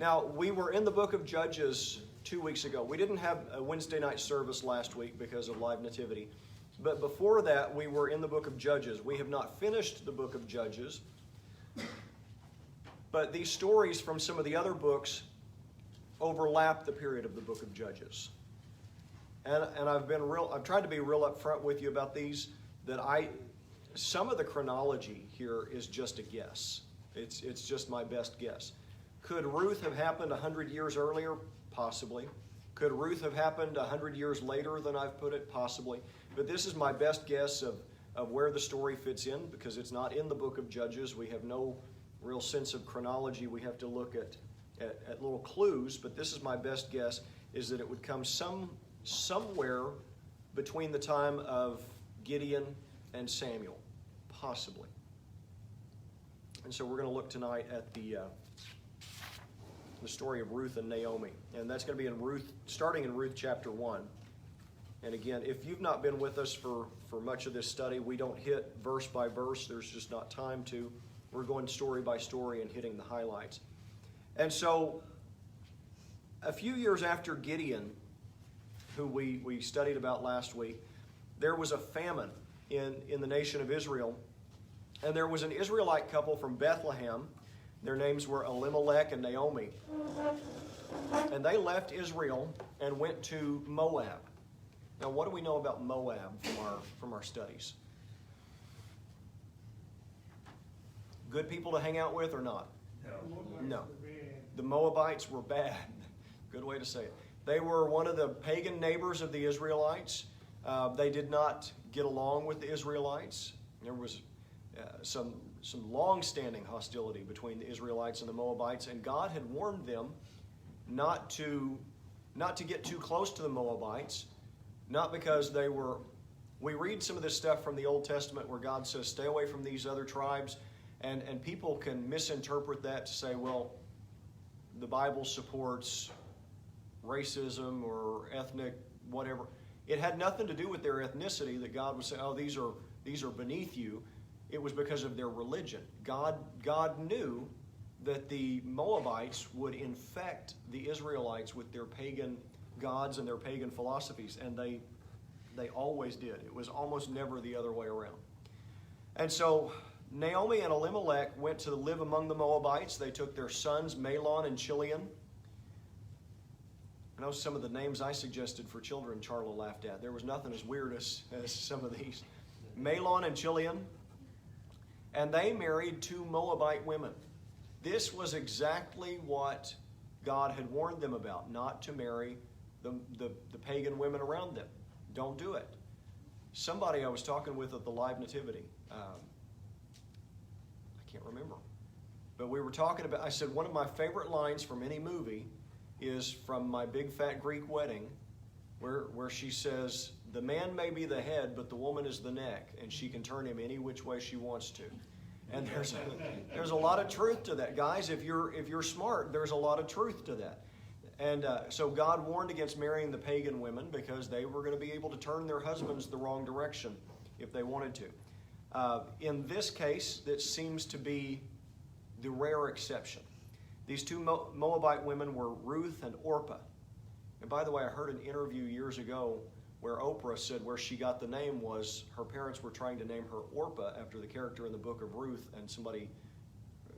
Now, we were in the book of Judges 2 weeks ago. We didn't have a Wednesday night service last week because of live nativity. But before that, we were in the book of Judges. We have not finished the book of Judges. But these stories from some of the other books overlap the period of the book of Judges. And I've tried to be real upfront with you about these, some of the chronology here is just a guess. It's just my best guess. Could Ruth have happened 100 years earlier? Possibly. Could Ruth have happened 100 years later than I've put it? Possibly. But this is my best guess of where the story fits in, because it's not in the book of Judges. We have no real sense of chronology. We have to look at little clues, but this is my best guess, is that it would come somewhere between the time of Gideon and Samuel, possibly. And so we're going to look tonight at the story of Ruth and Naomi, and that's going to be starting in Ruth chapter 1. And again, if you've not been with us for much of this study, we don't hit verse by verse. There's just not time to. We're going story by story and hitting the highlights. And so, a few years after Gideon, who we studied about last week, there was a famine in the nation of Israel. And there was an Israelite couple from Bethlehem. Their names were Elimelech and Naomi. And they left Israel and went to Moab. Now, what do we know about Moab from our studies? Good people to hang out with or not? No. The Moabites were bad. Good way to say it. They were one of the pagan neighbors of the Israelites. They did not get along with the Israelites. There was some long-standing hostility between the Israelites and the Moabites, and God had warned them not to get too close to the Moabites, not because they were. We read some of this stuff from the Old Testament where God says, stay away from these other tribes, and people can misinterpret that to say, well, the Bible supports racism or ethnic whatever. It had nothing to do with their ethnicity that God would say, oh, these are beneath you. It was because of their religion. God knew that the Moabites would infect the Israelites with their pagan gods and their pagan philosophies, and they always did. It was almost never the other way around. And so Naomi and Elimelech went to live among the Moabites. They took their sons, Mahlon and Chilion. I know some of the names I suggested for children Charla laughed at. There was nothing as weird as some of these. Mahlon and Chilion. And they married 2 Moabite women. This was exactly what God had warned them about, not to marry the pagan women around them. Don't do it. Somebody I was talking with at the live nativity, I can't remember, but we were talking about, I said one of my favorite lines from any movie is from My Big Fat Greek Wedding, where she says, the man may be the head, but the woman is the neck, and she can turn him any which way she wants to. And there's a lot of truth to that. Guys, if you're smart, there's a lot of truth to that. And so God warned against marrying the pagan women because they were going to be able to turn their husbands the wrong direction if they wanted to. In this case, that seems to be the rare exception. These 2 Moabite women were Ruth and Orpah. And by the way, I heard an interview years ago where Oprah said where she got the name was her parents were trying to name her Orpah after the character in the book of Ruth, and somebody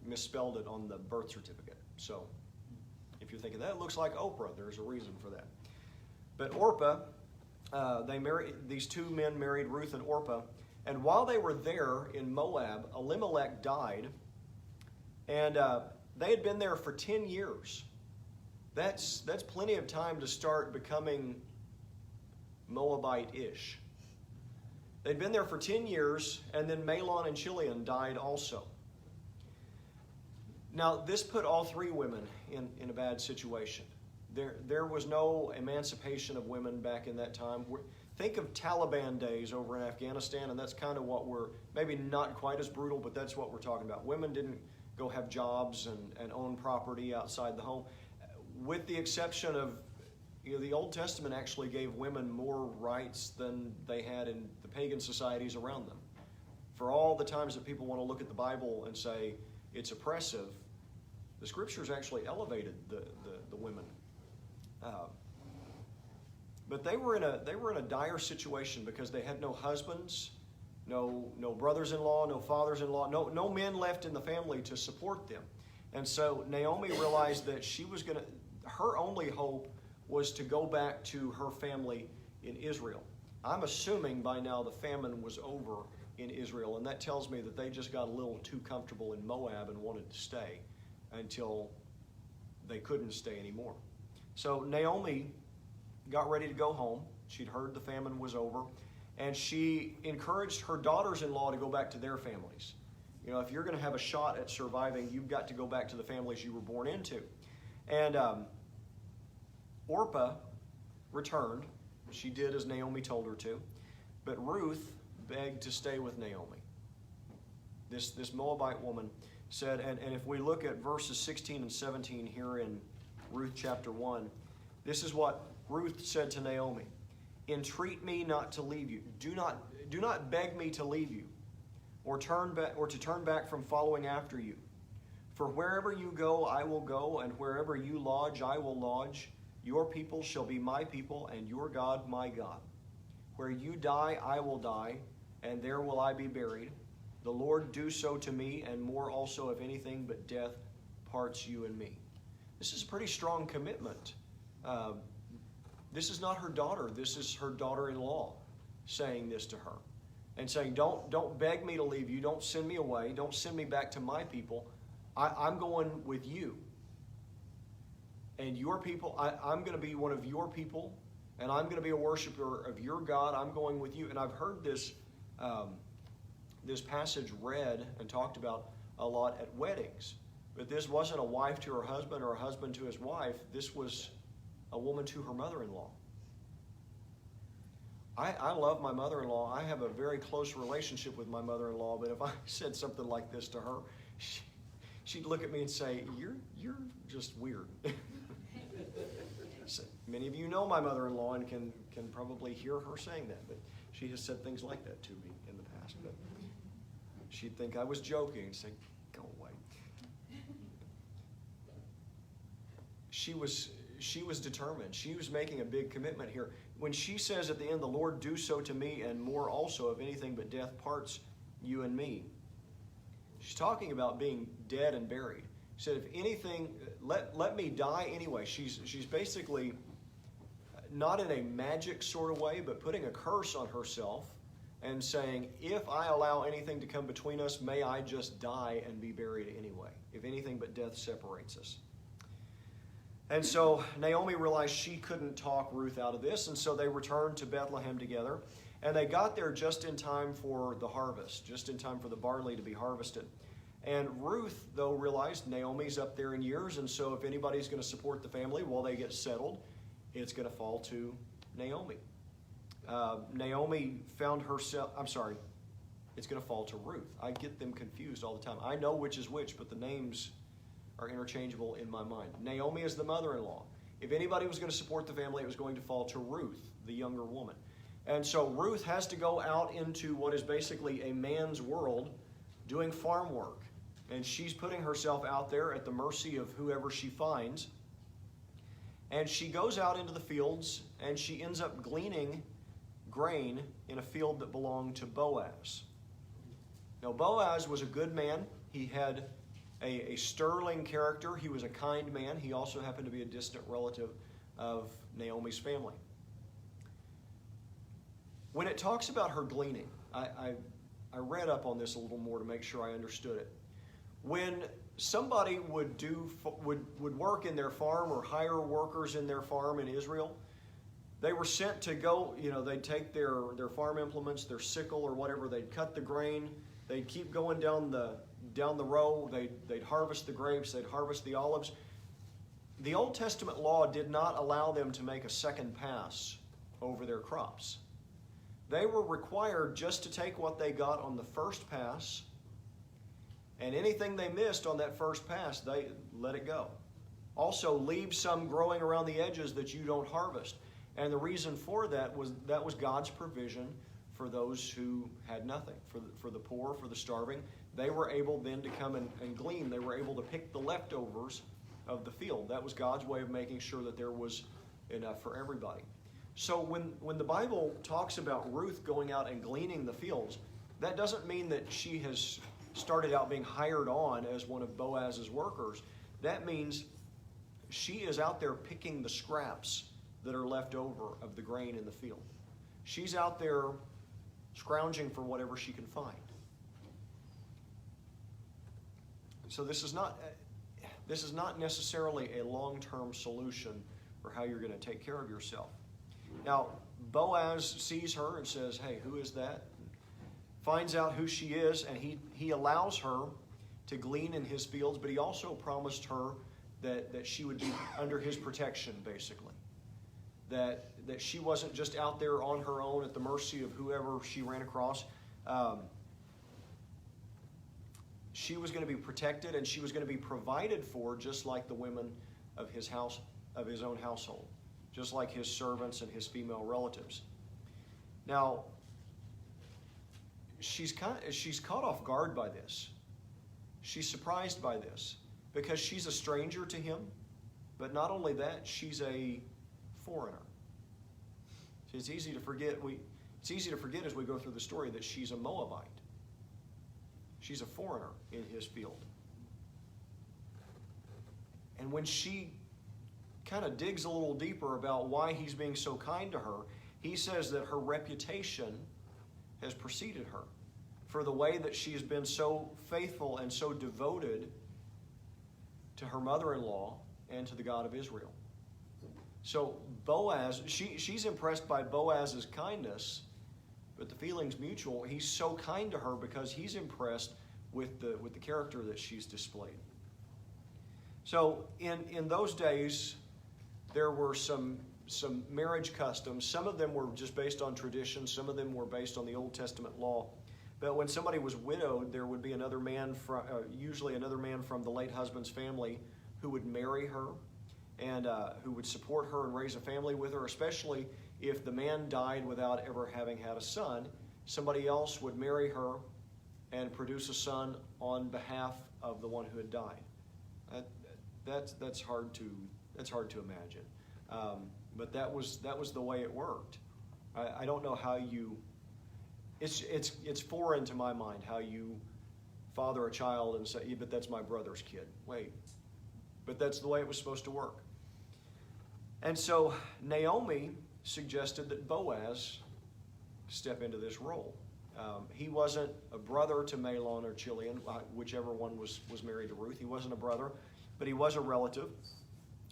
misspelled it on the birth certificate. So if you're thinking that looks like Oprah, there's a reason for that. But Orpah, these 2 men married Ruth and Orpah, and while they were there in Moab, Elimelech died, and they had been there for 10 years. That's plenty of time to start becoming Moabite-ish. They'd been there for 10 years, and then Mahlon and Chilion died also. Now, this put all 3 women in a bad situation. There was no emancipation of women back in that time. Think of Taliban days over in Afghanistan, and that's kind of what maybe not quite as brutal, but that's what we're talking about. Women didn't go have jobs and own property outside the home, with the exception of, the Old Testament actually gave women more rights than they had in the pagan societies around them. For all the times that people want to look at the Bible and say it's oppressive, The Scriptures actually elevated the women. But they were in a dire situation because they had no husbands, no brothers-in-law, no fathers-in-law, no men left in the family to support them. And so Naomi realized that her only hope was to go back to her family in Israel. I'm assuming by now the famine was over in Israel, and that tells me that they just got a little too comfortable in Moab and wanted to stay until they couldn't stay anymore. So Naomi got ready to go home. She'd heard the famine was over, and she encouraged her daughters-in-law to go back to their families. You know, if you're going to have a shot at surviving, you've got to go back to the families you were born into. And Orpah returned. She did as Naomi told her to. But Ruth begged to stay with Naomi. This Moabite woman said, and if we look at verses 16 and 17 here in Ruth chapter 1, this is what Ruth said to Naomi. Entreat me not to leave you. Do not beg me to leave you, or to turn back from following after you. For wherever you go, I will go, and wherever you lodge, I will lodge. Your people shall be my people, and your God my God. Where you die, I will die, and there will I be buried. The Lord do so to me, and more also, if anything but death parts you and me. This is a pretty strong commitment. This is not her daughter. This is her daughter-in-law saying this to her. And saying, don't beg me to leave you. Don't send me away. Don't send me back to my people. I'm going with you. And your people, I'm going to be one of your people, and I'm going to be a worshiper of your God. I'm going with you. And I've heard this passage read and talked about a lot at weddings. But this wasn't a wife to her husband or a husband to his wife. This was a woman to her mother-in-law. I love my mother-in-law. I have a very close relationship with my mother-in-law, but if I said something like this to her, she'd look at me and say, you're just weird. So, many of you know my mother-in-law and can probably hear her saying that, but she has said things like that to me in the past. But she'd think I was joking and say, go away. She was determined. She was making a big commitment here. When she says at the end, the Lord do so to me and more also, if anything but death parts you and me. She's talking about being dead and buried. She said, if anything, let me die anyway. She's basically, not in a magic sort of way, but putting a curse on herself and saying, if I allow anything to come between us, may I just die and be buried anyway, if anything but death separates us. And so Naomi realized she couldn't talk Ruth out of this, and so they returned to Bethlehem together. And they got there just in time for the harvest, just in time for the barley to be harvested. And Ruth, though, realized Naomi's up there in years, and so if anybody's going to support the family while they get settled, it's going to fall to Naomi. Naomi found herself, it's going to fall to Ruth. I get them confused all the time. I know which is which, but the names are interchangeable in my mind. Naomi is the mother-in-law. If anybody was going to support the family, it was going to fall to Ruth, the younger woman. And so Ruth has to go out into what is basically a man's world doing farm work. And she's putting herself out there at the mercy of whoever she finds. And she goes out into the fields, and she ends up gleaning grain in a field that belonged to Boaz. Now, Boaz was a good man. He had a sterling character. He was a kind man. He also happened to be a distant relative of Naomi's family. When it talks about her gleaning, I read up on this a little more to make sure I understood it. When somebody would work in their farm or hire workers in their farm in Israel, they were sent to go, they'd take their farm implements, their sickle or whatever, they'd cut the grain, they'd keep going down the row, they'd harvest the grapes, they'd harvest the olives. The Old Testament law did not allow them to make a second pass over their crops. They were required just to take what they got on the first pass, and anything they missed on that first pass, they let it go. Also, leave some growing around the edges that you don't harvest. And the reason for that was God's provision for those who had nothing, for the poor, for the starving. They were able then to come and glean. They were able to pick the leftovers of the field. That was God's way of making sure that there was enough for everybody. So when the Bible talks about Ruth going out and gleaning the fields, that doesn't mean that she has started out being hired on as one of Boaz's workers. That means she is out there picking the scraps that are left over of the grain in the field. She's out there scrounging for whatever she can find. So this is not necessarily a long-term solution for how you're going to take care of yourself. Now, Boaz sees her and says, "Hey, who is that?" Finds out who she is, and he allows her to glean in his fields, but he also promised her that she would be under his protection, basically. That she wasn't just out there on her own at the mercy of whoever she ran across. She was going to be protected, and she was going to be provided for, just like the women of his house, of his own household, just like his servants and his female relatives. Now, she's caught off guard by this. She's surprised by this because she's a stranger to him, but not only that, she's a foreigner. It's easy to forget. It's easy to forget as we go through the story that she's a Moabite. She's a foreigner in his field. And when she kind of digs a little deeper about why he's being so kind to her, he says that her reputation has preceded her for the way that she has been so faithful and so devoted to her mother-in-law and to the God of Israel. So Boaz, she's impressed by Boaz's kindness, but the feeling's mutual. He's so kind to her because he's impressed with the character that she's displayed. So in those days, there were some marriage customs. Some of them were just based on tradition. Some of them were based on the Old Testament law. But when somebody was widowed, there would be another man, usually another man from the late husband's family, who would marry her and who would support her and raise a family with her, especially if the man died without ever having had a son. Somebody else would marry her and produce a son on behalf of the one who had died. That's hard to imagine, but that was the way it worked. I don't know how you. It's foreign to my mind how you father a child and say, yeah, but that's my brother's kid. Wait, but that's the way it was supposed to work. And so Naomi suggested that Boaz step into this role. He wasn't a brother to Mahlon or Chilion, whichever one was married to Ruth. He wasn't a brother, but he was a relative.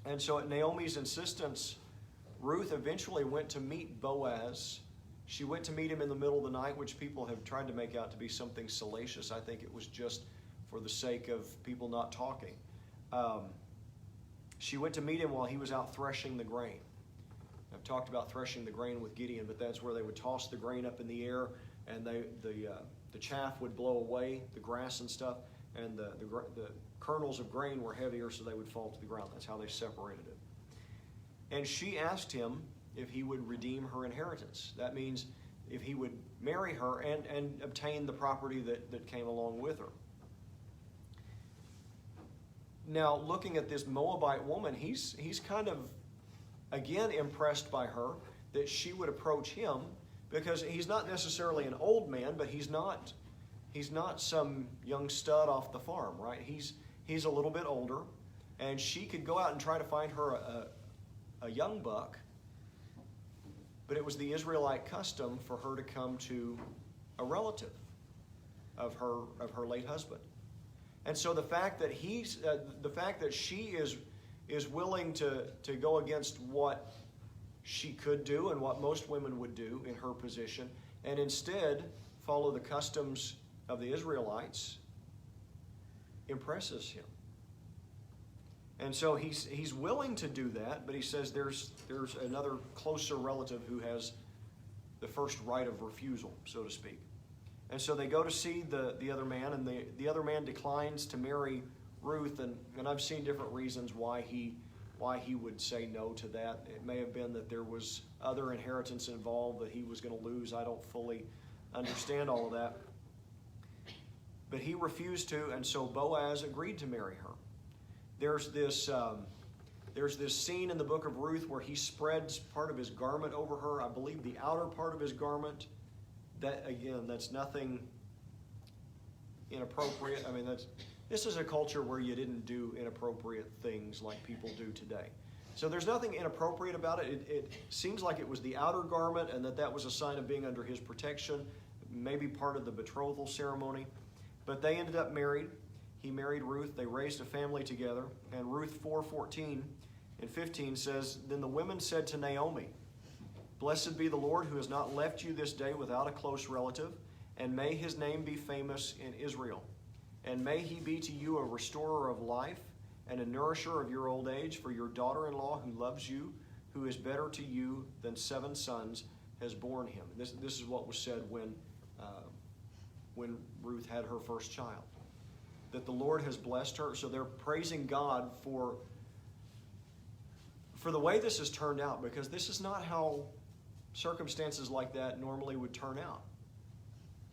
And so at Naomi's insistence, Ruth eventually went to meet Boaz. She went to meet him in the middle of the night, which people have tried to make out to be something salacious. I think it was just for the sake of people not talking. She went to meet him while he was out threshing the grain. I've talked about threshing the grain with Gideon, but that's where they would toss the grain up in the air, and the chaff would blow away, the grass and stuff, and the kernels of grain were heavier, so they would fall to the ground. That's how they separated it. And she asked him if he would redeem her inheritance. That means if he would marry her and obtain the property that came along with her. Now, looking at this Moabite woman, he's kind of, again, impressed by her that she would approach him, because he's not necessarily an old man, but he's not some young stud off the farm, right? He's a little bit older, and she could go out and try to find her a young buck, but it was the Israelite custom for her to come to a relative of her late husband. And so the fact that she is willing to go against what she could do and what most women would do in her position, and instead follow the customs of the Israelites, impresses him. And so he's willing to do that, but he says there's another closer relative who has the first right of refusal, so to speak. And so they go to see the other man, and the other man declines to marry Ruth, and I've seen different reasons why he why he would say no to that. It may have been that there was other inheritance involved that he was going to lose. I don't fully understand all of that. But he refused to, and so Boaz agreed to marry her. There's this scene in the book of Ruth where he spreads part of his garment over her. I believe the outer part of his garment. That, again, that's nothing inappropriate. I mean, this is a culture where you didn't do inappropriate things like people do today. So there's nothing inappropriate about it. It seems like it was the outer garment and that was a sign of being under his protection, maybe part of the betrothal ceremony. But they ended up married. He married Ruth. They raised a family together. And Ruth 4:14 and 15 says, Then the women said to Naomi, Blessed be the Lord who has not left you this day without a close relative, and may his name be famous in Israel. And may he be to you a restorer of life and a nourisher of your old age, for your daughter-in-law who loves you, who is better to you than 7 sons, has borne him. This is what was said when Ruth had her first child, that the Lord has blessed her. So they're praising God for the way this has turned out, because this is not how circumstances like that normally would turn out.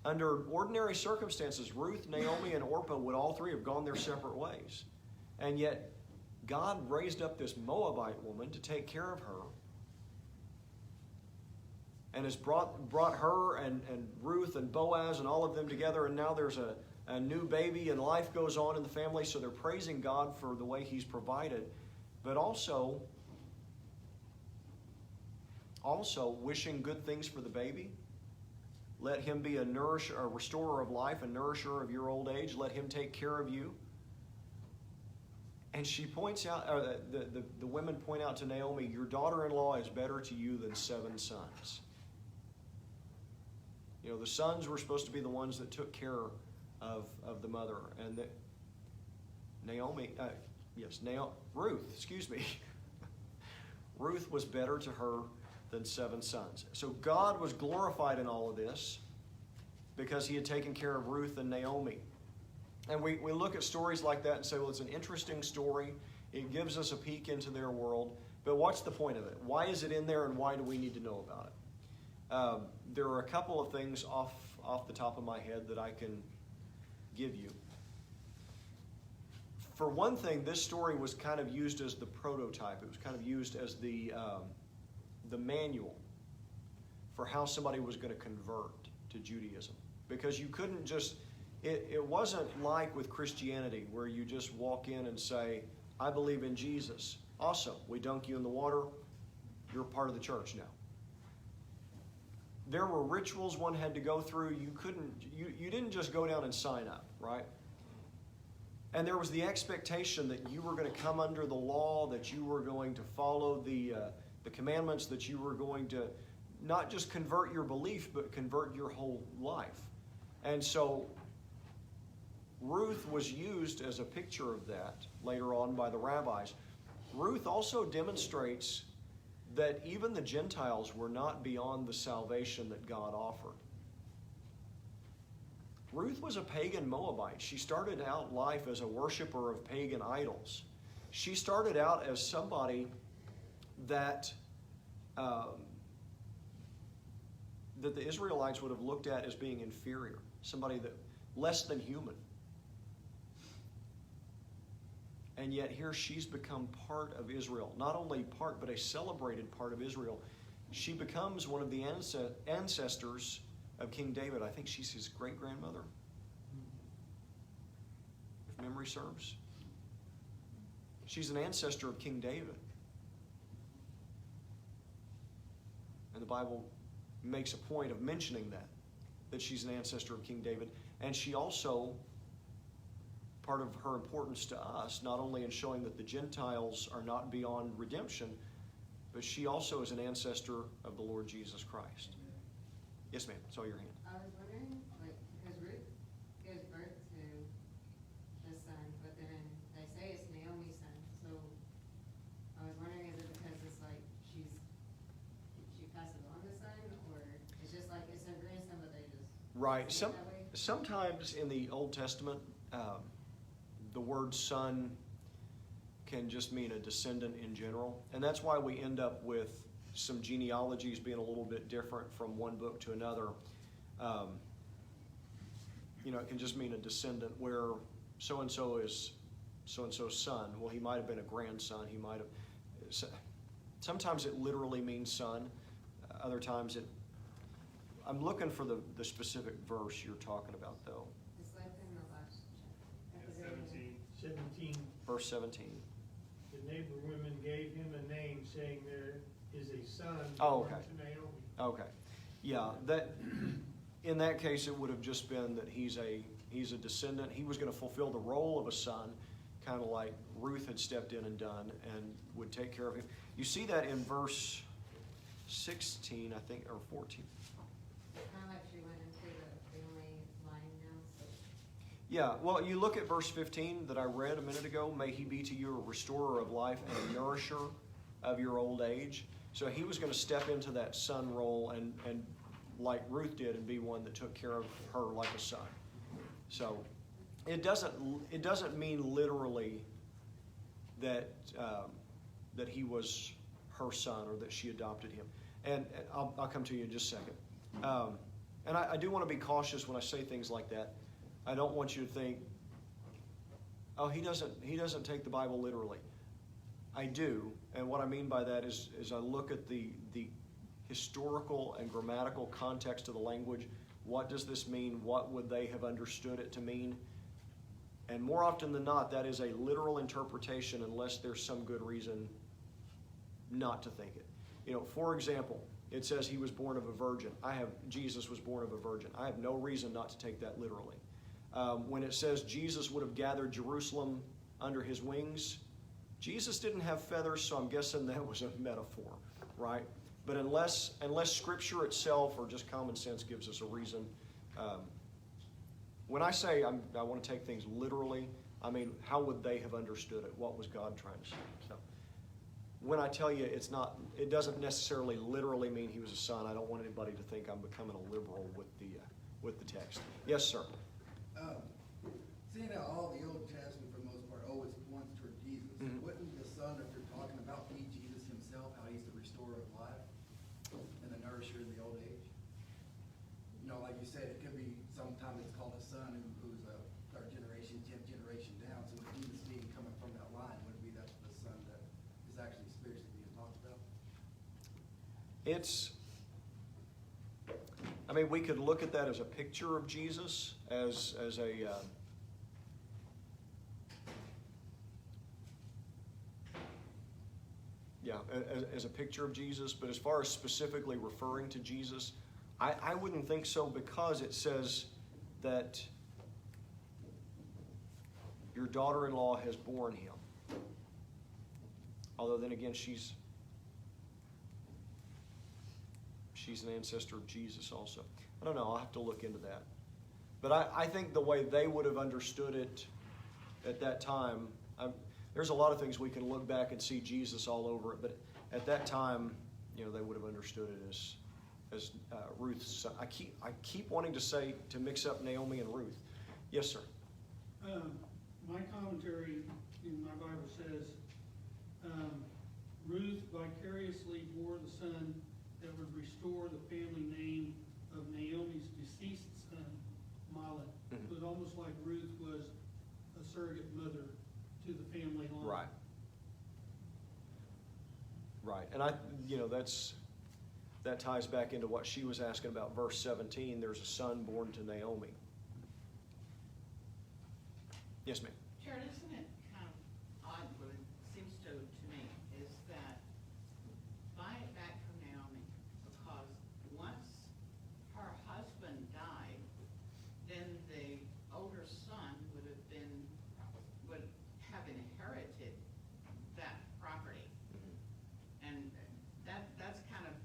Under ordinary circumstances, Ruth, Naomi, and Orpah would all three have gone their separate ways. And yet, God raised up this Moabite woman to take care of her, and has brought her and Ruth and Boaz and all of them together, and now there's a new baby and life goes on in the family. So they're praising God for the way he's provided, but also wishing good things for the baby. Let him be a restorer of life, a nourisher of your old age. Let him take care of you. And she points out, the women point out to Naomi, your daughter-in-law is better to you than 7 sons. You know, the sons were supposed to be the ones that took care of the mother. And that Ruth, Ruth was better to her than 7 sons. So God was glorified in all of this because he had taken care of Ruth and Naomi. And we look at stories like that and say, well, it's an interesting story. It gives us a peek into their world. But what's the point of it? Why is it in there, and why do we need to know about it? There are a couple of things off the top of my head that I can give you. For one thing, this story was kind of used as the prototype. It was kind of used as the manual for how somebody was going to convert to Judaism. Because you couldn't just... It wasn't like with Christianity where you just walk in and say, I believe in Jesus. Awesome. We dunk you in the water. You're part of the church now. There were rituals one had to go through. You didn't just go down and sign up, right? And there was the expectation that you were going to come under the law, that you were going to follow the commandments, that you were going to not just convert your belief, but convert your whole life. And so Ruth was used as a picture of that later on by the rabbis. Ruth also demonstrates that even the Gentiles were not beyond the salvation that God offered. Ruth was a pagan Moabite. She started out life as a worshiper of pagan idols. She started out as somebody that the Israelites would have looked at as being inferior, somebody that less than human. And yet here she's become part of Israel. Not only part, but a celebrated part of Israel. She becomes one of the ancestors of King David. I think she's his great-grandmother, if memory serves. She's an ancestor of King David. And the Bible makes a point of mentioning that she's an ancestor of King David. And she also... part of her importance to us, not only in showing that the Gentiles are not beyond redemption, but she also is an ancestor of the Lord Jesus Christ. Yes, ma'am. Saw your hand. I was wondering, because Ruth gives birth to the son, but then they say it's Naomi's son. So I was wondering, is it because it's like she passes on the son, or it's just like it's her grandson, but they just right. say it that way? Sometimes in the Old Testament, the word son can just mean a descendant in general. And that's why we end up with some genealogies being a little bit different from one book to another. It can just mean a descendant, where so-and-so is so-and-so's son. Well, he might have been a grandson. He might have. Sometimes it literally means son. Other times I'm looking for the specific verse you're talking about, though. It's like in the last chapter. Yeah, 17. Verse 17. The neighbor women gave him a name, saying, there is a son Oh, born okay. to Naomi. Okay. Yeah, in that case, it would have just been that he's a descendant. He was going to fulfill the role of a son, kind of like Ruth had stepped in and done, and would take care of him. You see that in verse 16, I think, or 14. Kind of like she went into the family line now, so. Yeah, well, you look at verse 15 that I read a minute ago. May he be to you a restorer of life and a nourisher of your old age. So he was going to step into that son role and like Ruth did, and be one that took care of her like a son. So it doesn't mean literally that that he was her son or that she adopted him. And I'll come to you in just a second. And I do want to be cautious when I say things like that. I don't want you to think, oh, he doesn't take the Bible literally. I do, and what I mean by that is I look at the historical and grammatical context of the language. What does this mean? What would they have understood it to mean? And more often than not, that is a literal interpretation unless there's some good reason not to think it. For example, it says he was born of a virgin. Jesus was born of a virgin. I have no reason not to take that literally. When it says Jesus would have gathered Jerusalem under his wings, Jesus didn't have feathers, so I'm guessing that was a metaphor, right? But unless Scripture itself or just common sense gives us a reason, when I say I want to take things literally, I mean, how would they have understood it? What was God trying to say? So, when I tell you it doesn't necessarily literally mean he was a son. I don't want anybody to think I'm becoming a liberal with the text. Yes, sir. Seeing how all the Old Testament, for the most part, always points toward Jesus, wouldn't the Son that you're talking about be Jesus himself, how he's the restorer of life and the nourisher in the old age? Like you said, it could be sometimes it's called a son who's a third generation, 10th generation down. So with Jesus being coming from that line, would it be that's the son that is actually spiritually being talked about? We could look at that as a picture of Jesus, as a picture of Jesus. But as far as specifically referring to Jesus, I wouldn't think so, because it says that your daughter-in-law has borne him. Although then again, she's an ancestor of Jesus also. I don't know. I'll have to look into that. But I think the way they would have understood it at that time, there's a lot of things we can look back and see Jesus all over it. But at that time, they would have understood it as Ruth's son. I keep wanting to mix up Naomi and Ruth. Yes, sir. My commentary in my Bible says, Ruth vicariously bore the son that would restore the family name of Naomi's deceased son, Mahlon. Mm-hmm. It was almost like Ruth was a surrogate mother to the family line. Right. And that ties back into what she was asking about verse 17. There's a son born to Naomi. Yes, ma'am. Jared, isn't it kind of odd, what it seems to me, is that buy it back from Naomi, because once her husband died, then the older son would have inherited that property. And that's kind of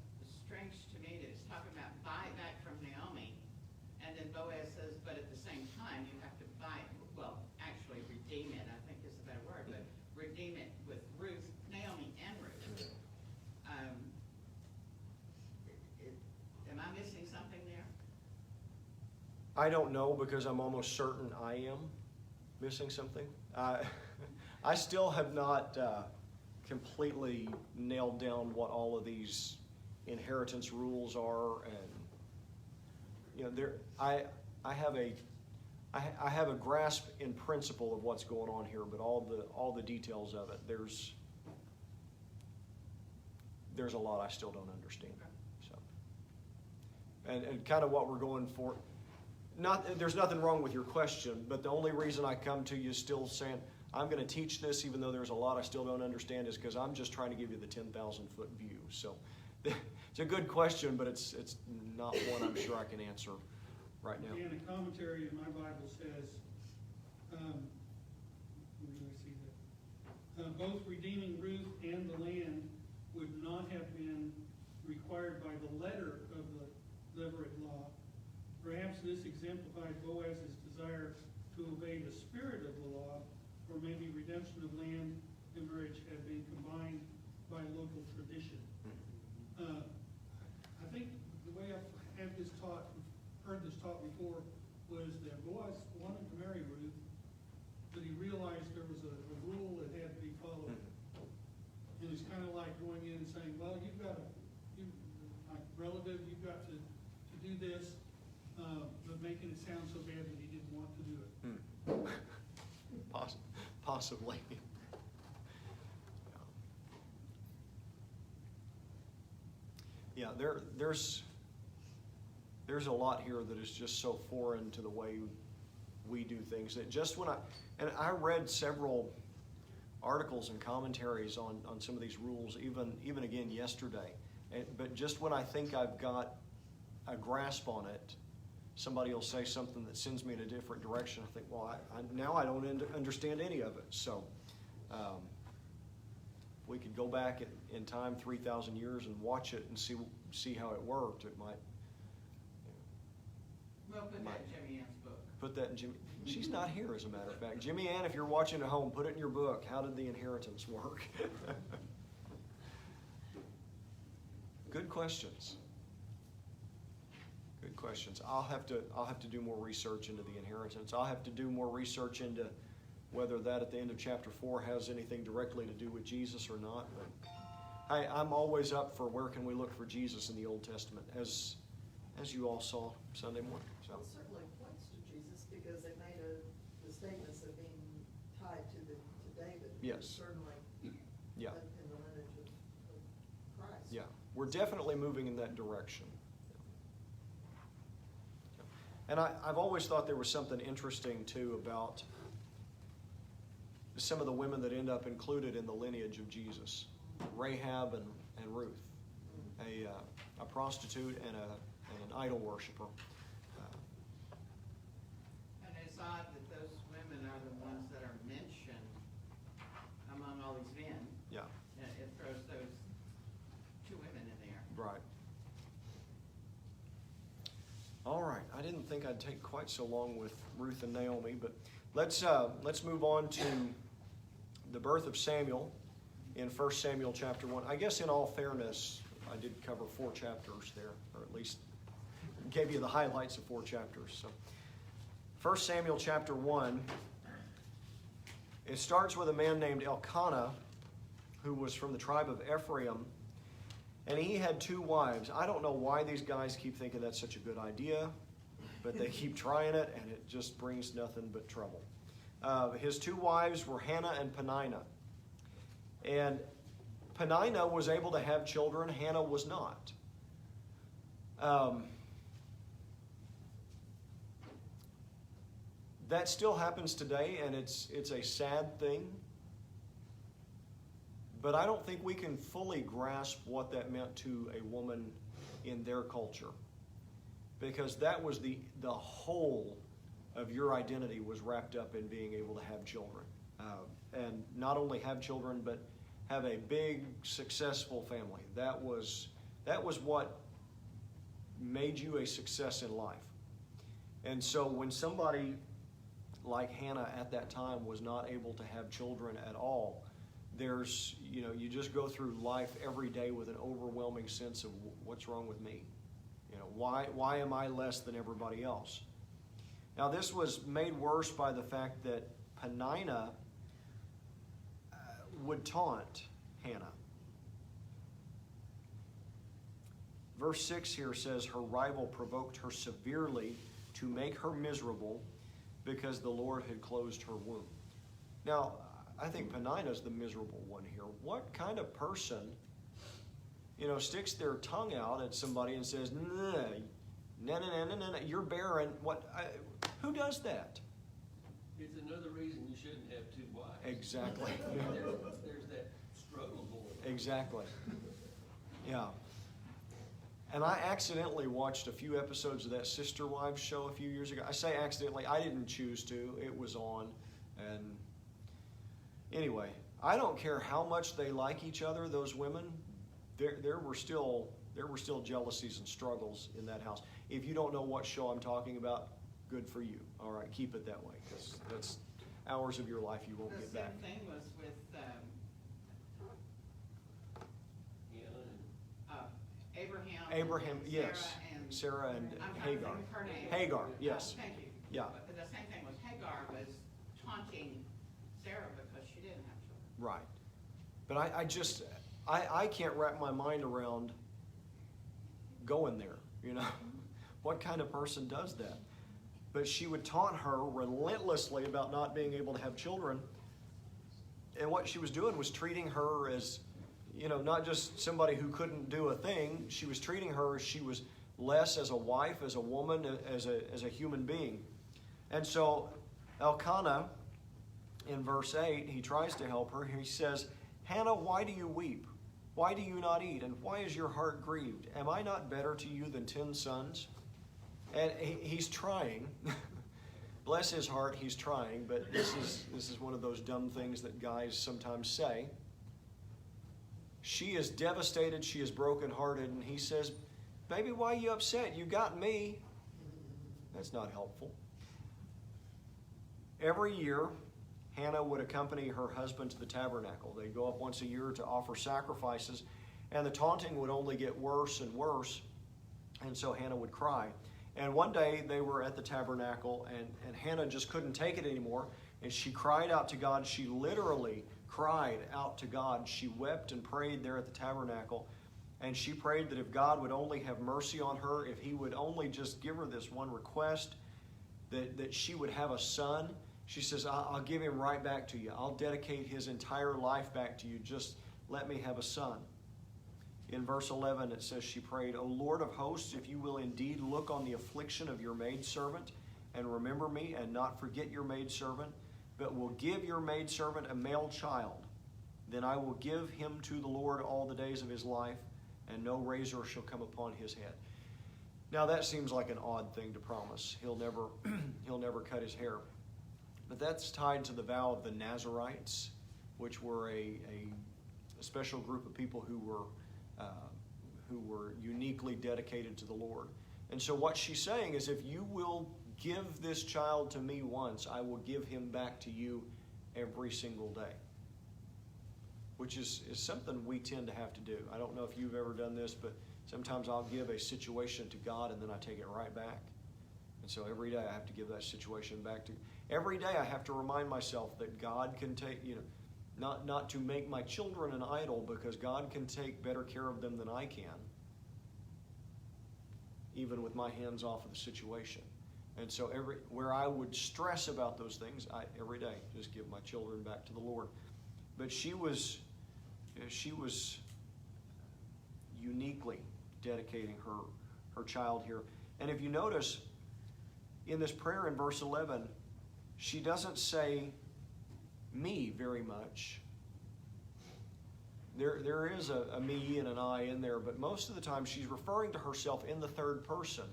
strange to me, that it's talking about buy it back from Naomi, and then Boaz says, but at the same time, you have to buy it, well, actually redeem it, I think is a better word, but redeem it with Ruth, Naomi and Ruth. Am I missing something there? I don't know, because I'm almost certain I am missing something. I still have not completely nailed down what all of these inheritance rules are, and I have a grasp in principle of what's going on here, but all the details of it, there's a lot I still don't understand. So, and kind of what we're going for. There's nothing wrong with your question, but the only reason I come to you still saying I'm going to teach this, even though there's a lot I still don't understand, is because I'm just trying to give you the 10,000-foot view. So it's a good question, but it's not one I'm sure I can answer right now. And a commentary in my Bible says, where do I see that? Both redeeming Ruth and the land would not have been required by the letter of the Levirate law. Perhaps this exemplified Boaz's desire to obey the spirit of the law, or maybe redemption of land and marriage had been combined by local tradition. I think the way I've had this taught, heard this taught before, was that Boaz wanted to marry Ruth, but he realized there was a rule that had to be followed. And it's kind of like going in and saying, well, my relative, you've got to do this, but making it sound so bad that he didn't want to do it. Possibly. Yeah, there's a lot here that is just so foreign to the way we do things that just when I read several articles and commentaries on some of these rules, even again yesterday, but just when I think I've got a grasp on it, somebody will say something that sends me in a different direction. I think, well, now I don't understand any of it. So we could go back in time 3,000 years and watch it and see how it worked. It might. Well, put that in Jimmy Ann's book. Put that in Jimmy. She's not here, as a matter of fact. Jimmy Ann, if you're watching at home, put it in your book. How did the inheritance work? Good questions. Good questions. I'll have to do more research into the inheritance. I'll have to do more research into whether that at the end of chapter 4 has anything directly to do with Jesus or not. But I'm always up for where can we look for Jesus in the Old Testament, as you all saw Sunday morning. So. Well, it certainly points to Jesus because they made the statements of being tied to David. Yes. Certainly. Yeah. In the lineage of Christ. Yeah, we're definitely moving in that direction. And I've always thought there was something interesting, too, about some of the women that end up included in the lineage of Jesus. Rahab and Ruth, a prostitute and an idol worshiper. And it's odd that those women are the ones that are mentioned among all these men. Yeah. It throws those two women in there. Right. All right. I didn't think I'd take quite so long with Ruth and Naomi, but let's move on to the birth of Samuel in 1 Samuel chapter 1. I guess in all fairness, I did cover 4 chapters there, or at least gave you the highlights of 4 chapters. So 1 Samuel chapter 1, it starts with a man named Elkanah, who was from the tribe of Ephraim, and he had 2 wives. I don't know why these guys keep thinking that's such a good idea, but they keep trying it, and it just brings nothing but trouble. His 2 wives were Hannah and Peninnah. And Peninnah was able to have children. Hannah was not. That still happens today, and it's a sad thing. But I don't think we can fully grasp what that meant to a woman in their culture. Because that was the whole of your identity was wrapped up in being able to have children. And not only have children, but have a big, successful family. That was what made you a success in life. And so when somebody like Hannah at that time was not able to have children at all, you just go through life every day with an overwhelming sense of what's wrong with me. Why am I less than everybody else? Now this was made worse by the fact that Peninnah would taunt Hannah. Verse 6 here says, her rival provoked her severely to make her miserable because the Lord had closed her womb. Now, I think Peninnah's the miserable one here. What kind of person, sticks their tongue out at somebody and says, no, you're barren. Who does that? It's another reason you shouldn't have two wives. Exactly. There's that struggle going on. Exactly. Yeah. And I accidentally watched a few episodes of that Sister Wives show a few years ago. I say accidentally, I didn't choose to. It was on. And anyway, I don't care how much they like each other, those women. There were still jealousies and struggles in that house. If you don't know what show I'm talking about, good for you. All right, keep it that way, because that's hours of your life you won't get back. The same thing was with Abraham, yes. Sarah and Hagar. Her name. Hagar, yes. Thank you. Yeah. But the same thing was Hagar was taunting Sarah because she didn't have children. Right. But I can't wrap my mind around going there, What kind of person does that? But she would taunt her relentlessly about not being able to have children. And what she was doing was treating her as, not just somebody who couldn't do a thing. She was treating her as she was less as a wife, as a woman, as a human being. And so Elkanah, in verse 8, he tries to help her. He says, Hannah, why do you weep? Why do you not eat? And why is your heart grieved? Am I not better to you than 10 sons? And he's trying. Bless his heart, he's trying. But this is one of those dumb things that guys sometimes say. She is devastated. She is brokenhearted. And he says, baby, why are you upset? You got me. That's not helpful. Every year, Hannah would accompany her husband to the tabernacle. They'd go up once a year to offer sacrifices. And the taunting would only get worse and worse. And so Hannah would cry. And one day they were at the tabernacle, and Hannah just couldn't take it anymore. And she cried out to God. She literally cried out to God. She wept and prayed there at the tabernacle. And she prayed that if God would only have mercy on her, if he would only just give her this one request, that she would have a son. She says, I'll give him right back to you. I'll dedicate his entire life back to you. Just let me have a son. In verse 11, it says she prayed, O Lord of hosts, if you will indeed look on the affliction of your maidservant and remember me and not forget your maidservant, but will give your maidservant a male child, then I will give him to the Lord all the days of his life, and no razor shall come upon his head. Now that seems like an odd thing to promise. He'll never cut his hair. But that's tied to the vow of the Nazarites, which were a special group of people who were uniquely dedicated to the Lord. And so what she's saying is, if you will give this child to me once, I will give him back to you every single day. Which is something we tend to have to do. I don't know if you've ever done this, but sometimes I'll give a situation to God and then I take it right back. And so every day I have to give that situation back to God. Every day I have to remind myself that God can take, not to make my children an idol, because God can take better care of them than I can, even with my hands off of the situation. And so where I would stress about those things, every day just give my children back to the Lord. But she was uniquely dedicating her child here. And if you notice, in this prayer in verse 11, she doesn't say me very much. There is a me and an I in there, but most of the time she's referring to herself in the third person,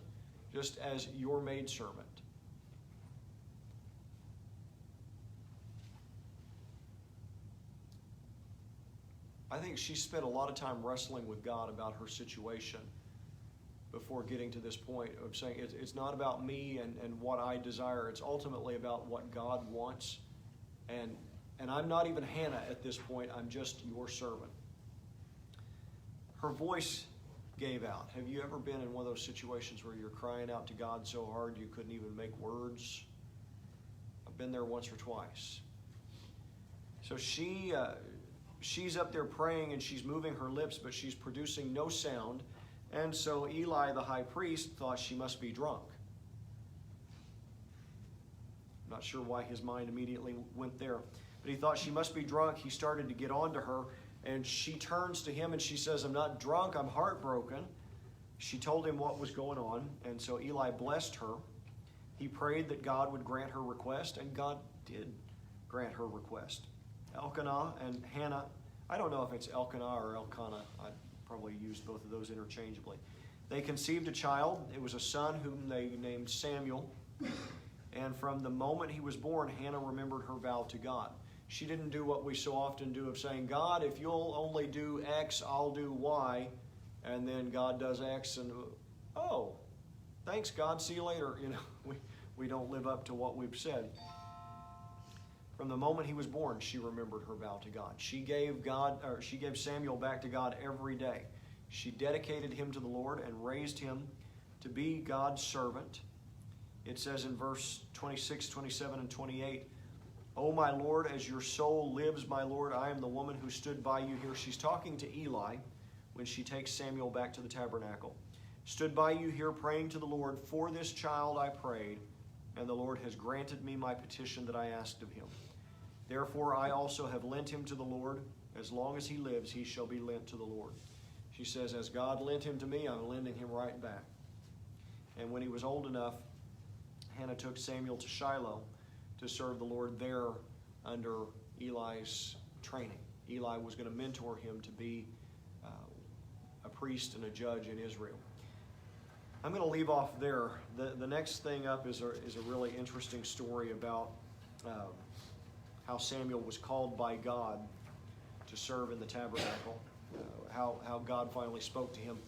just as your maidservant. I think she spent a lot of time wrestling with God about her situation before getting to this point of saying it's not about me and what I desire. It's ultimately about what God wants. And I'm not even Hannah at this point. I'm just your servant. Her voice gave out. Have you ever been in one of those situations where you're crying out to God so hard you couldn't even make words? I've been there once or twice. So she she's up there praying and she's moving her lips, but she's producing no sound. And so Eli, the high priest, thought she must be drunk. Not sure why his mind immediately went there, but he thought she must be drunk. He started to get on to her, and she turns to him and she says, "I'm not drunk, I'm heartbroken." She told him what was going on, and so Eli blessed her. He prayed that God would grant her request, and God did grant her request. Elkanah and Hannah, I don't know if it's Elkanah or Elkanah. I probably used both of those interchangeably. They conceived a child. It was a son whom they named Samuel. And from the moment he was born, Hannah remembered her vow to God. She didn't do what we so often do of saying, "God, if you'll only do X, I'll do Y." And then God does X and, "Oh, thanks God, see you later." You know, we don't live up to what we've said. From the moment he was born, she remembered her vow to God. She gave Samuel back to God every day. She dedicated him to the Lord and raised him to be God's servant. It says in verse 26, 27, and 28, "O my Lord, as your soul lives, my Lord, I am the woman who stood by you here." She's talking to Eli when she takes Samuel back to the tabernacle. "Stood by you here praying to the Lord. For this child I prayed, and the Lord has granted me my petition that I asked of him. Therefore I also have lent him to the Lord. As long as he lives, he shall be lent to the Lord." She says, as God lent him to me, I'm lending him right back. And when he was old enough, Hannah took Samuel to Shiloh to serve the Lord there under Eli's training. Eli was going to mentor him to be a priest and a judge in Israel. I'm going to leave off there. The next thing up is a really interesting story about how Samuel was called by God to serve in the tabernacle, how God finally spoke to him.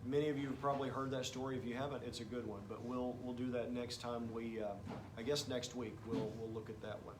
Many of you have probably heard that story. If you haven't, it's a good one. But we'll do that next time I guess next week we'll look at that one.